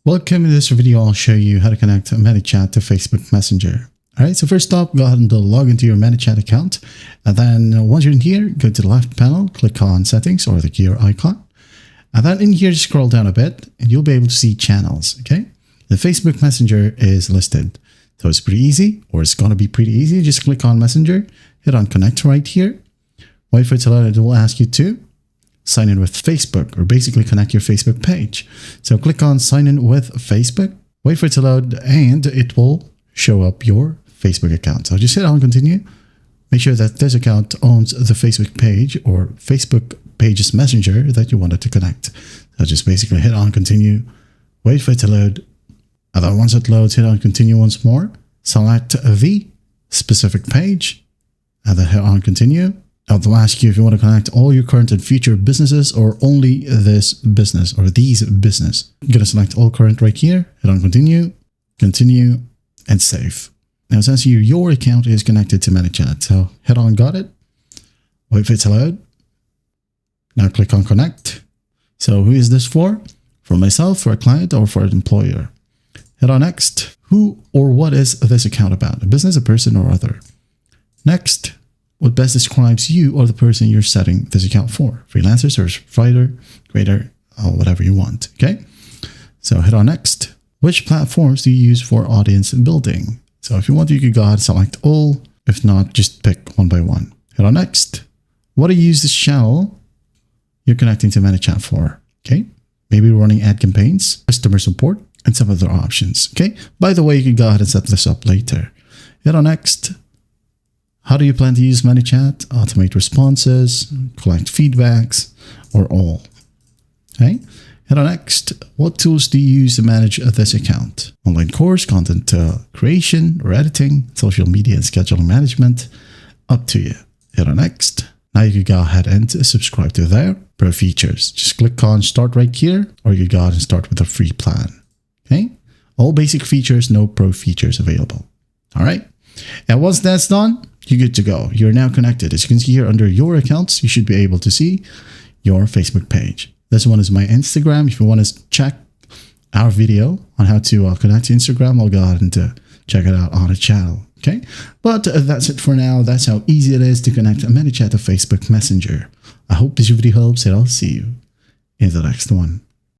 Welcome. In this video, I'll show you how to connect ManyChat to Facebook Messenger. All right, so first up, go ahead and log into your ManyChat account. And then once you're in here, go to the left panel, click on settings or the gear icon. And then in here, just scroll down a bit and you'll be able to see channels, okay? The Facebook Messenger is listed. So it's pretty easy, or it's going to be pretty easy. Just click on Messenger, hit on connect right here. Wait for it to load. It will ask you to sign in with Facebook, or basically connect your Facebook page. So click on sign in with Facebook, wait for it to load, and it will show up your Facebook account. So just hit on continue. Make sure that this account owns the Facebook page or Facebook page's messenger that you wanted to connect. So just basically hit on continue, wait for it to load. And then once it loads, hit on continue once more, select the specific page, and then hit on continue. Now they'll ask you if you want to connect all your current and future businesses or only this business or these business. You're going to select all current right here, hit on continue, continue, and save. Now it says here your account is connected to ManyChat. So hit on got it, wait for it to load. Now click on connect. So who is this for? For myself, for a client, or for an employer? Hit on next. Who or what is this account about? A business, a person, or other? Next. What best describes you or the person you're setting this account for? Freelancer, service provider, creator, or whatever you want, okay? So hit on next. Which platforms do you use for audience building? So if you want, you could go ahead and select all. If not, just pick one by one. Hit on next. What do you use this channel you're connecting to ManyChat for? Okay, maybe running ad campaigns, customer support, and some other options, okay? By the way, you can go ahead and set this up later. Hit on next. How do you plan to use ManyChat? Automate responses, collect feedbacks, or all? Okay. Hit on next. What tools do you use to manage this account? Online course, content creation or editing, social media and schedule management. Up to you. Hit on next. Now you can go ahead and subscribe to their pro features. Just click on start right here, or you can go ahead and start with a free plan. Okay. All basic features, no pro features available. All right. And once that's done, you're good to go. You're now connected. As you can see here under your accounts, you should be able to see your Facebook page. This one is my Instagram. If you want to check our video on how to connect to Instagram, I'll go ahead and check it out on the channel. Okay, but that's it for now. That's how easy it is to connect ManyChat to Facebook Messenger. I hope this video helps, and I'll see you in the next one.